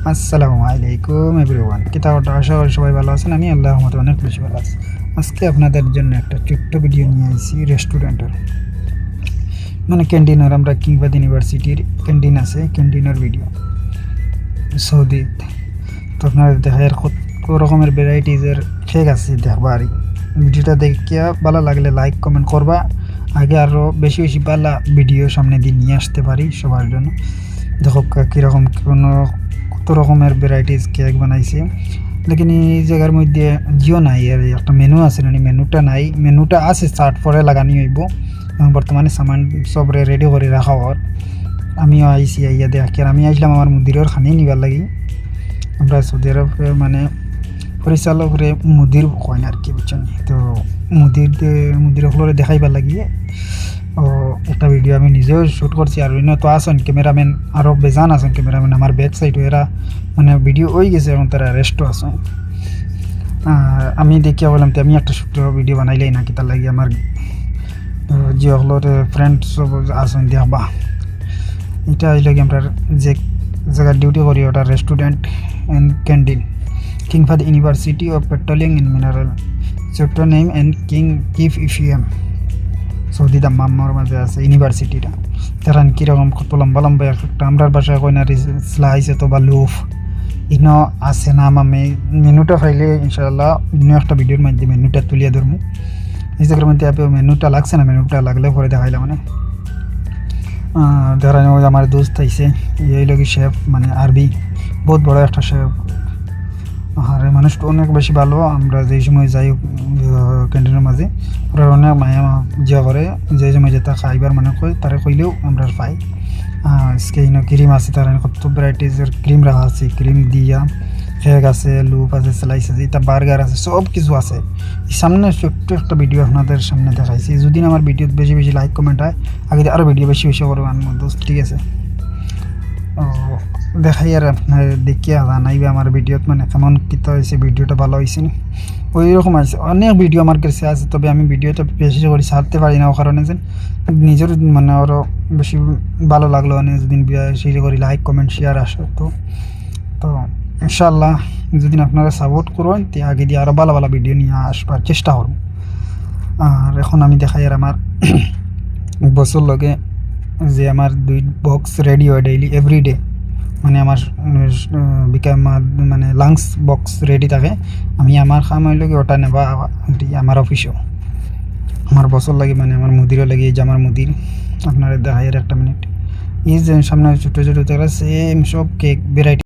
আসসালামু আলাইকুম এভরিওয়ান, কিতাবটা আশা করি সবাই ভালো আছেন। আমি আল্লাহর রহমতে অনেক বেশি ভালো আছি। আজকে আপনাদের জন্য একটা ছোট্ট ভিডিও নিয়ে আসছি রেস্টুরেন্টের, মানে ক্যান্টিনের। আমরা কিংবাদ ইউনিভার্সিটির ক্যান্টিন আছে, ক্যান্টিনের ভিডিও সৌদি। তো আপনাদের দেখা কত রকমের ভ্যারাইটিজের কেক আছে দেখবা। আর ভিডিওটা দেখিয়া ভালো লাগলে লাইক কমেন্ট করবা। আগে আরও বেশি বেশি ভালো ভিডিও সামনে দিয়ে নিয়ে আসতে পারি সবার জন্য। দেখো কীরকম কত রকমের ভ্যারাইটিস কেক বানাইছে। লেকিন এই জায়গার মধ্যে জিও নাই, আর একটা মেনু আছে না, মেনুটা নাই। মেনুটা আছে চার্ট পরে লাগানি হইব। বর্তমানে সামান সব রেডি করে রাখা হওয়ার। আমিও আইসি আইয়া দেখি, আর আমি আসলাম আমার মুদিরের খানি নিবার লাগি। আমরা সৌদি আরবে মানে পরিচালকরে মুদির কয় না আর কি, বুঝছেন? তো মুদিরগুলোরে দেখাইবার লাগিয়ে একটা ভিডিও আমি নিজেও শ্যুট করছি। আর অন্য তো আসেন ক্যামেরাম্যান, আরও বেজান আছেন ক্যামেরাম্যান আমার ব্যাক সাইডও। এরা মানে ভিডিও হয়ে গেছে এবং তারা রেস্টও আসেন। আমি দেখিয়া বললাম তো আমি একটা ছোট্ট ভিডিও বানাইলেই নাকি, তার লাগে আমার যেগুলোর ফ্রেন্ড সব আসেন দেখবা। এটা হইলে কি আমরা যে জায়গার ডিউটি করি ওটা restaurant and canteen King Fahd university of petroleum and mineral, chapter name and King কিফ ইফিএম। সৌদি দাম্মার মাঝে আছে ইউনিভার্সিটিটা। তারা কীরকম কত লম্বা লম্বা একটা আমরার বাসায় কই না স্লাইস তো বা লুফ ইনো আছে নাম। আমি মেনুটা ফাইলে ইনশাআল্লাহ অন্য একটা ভিডিওর মধ্যে মেনুটা তুলিয়ে ধরবো। এই জায়গার মধ্যে মেনুটা লাগছে না, মেনুটা লাগলে পরে দেখাইলাম। মানে ধরেন ওই আমার দোস্ত আইসে, এই লোক শেফ, মানে আরবি বহুত বড় একটা শেফ। আর মানুষটা অনেক বেশি ভালো। আমরা যেই সময় যাই ক্যান্টিনের মাঝে ওরা অনেক মায়া জিয়া করে, যে সময় যেটা খাইবার মানে কই তারা কইলেও আমরা পাই। স্কেইন ক্রিম আছে, তার কত ভ্যারাইটিসের ক্রিম রাখা আছে, ক্রিম দিয়া কেক আছে, লুপ আছে, স্লাইস আছে, এটা বার্গার আছে, সব কিছু আছে। সামনে ছোট্ট একটা ভিডিও আপনাদের সামনে দেখাইছি। যদি আমার ভিডিও বেশি বেশি লাইক কমেন্ট হয়, আগে আরও ভিডিও বেশি বেশি করবেন দোস্ত, ঠিক আছে? দেখাই আর আপনার দেখিয়া জানাইবে আমার ভিডিওত মানে কেমন কিতা হয়েছে, ভিডিওটা ভালো হয়েছে নি। ওই রকম আছে অনেক ভিডিও আমার কাছে আছে, তবে আমি ভিডিওটা বেশি করে ছাড়তে পারি না। ও কারণে যে নিজের মানে আরও বেশি ভালো লাগলো মানে যদি সেই করে লাইক কমেন্ট শেয়ার আসে। তো ইনশাল্লাহ যদি আপনারা সাপোর্ট করেন তো আগে দিয়ে আরও ভালো ভালো ভিডিও নিয়ে আসবার চেষ্টা করব। আর এখন আমি দেখাই আর আমার বছর লগে যে আমার 2 বক্স রেডি হয় ডেইলি এভরিডে, মানে আমার মানে লাংস বক্স রেডি থাকে। আমি আমার কাম হইল কি ওটা নেবা আমার অফিসেও আমার বছর লাগে, মানে আমার মুদিরও লাগে। এই যে আমার মুদির আপনারা দেখাই আর একটা মিনিট। এই যে সামনে ছোটো ছোটো সেম সব কেক ভ্যারাইটি।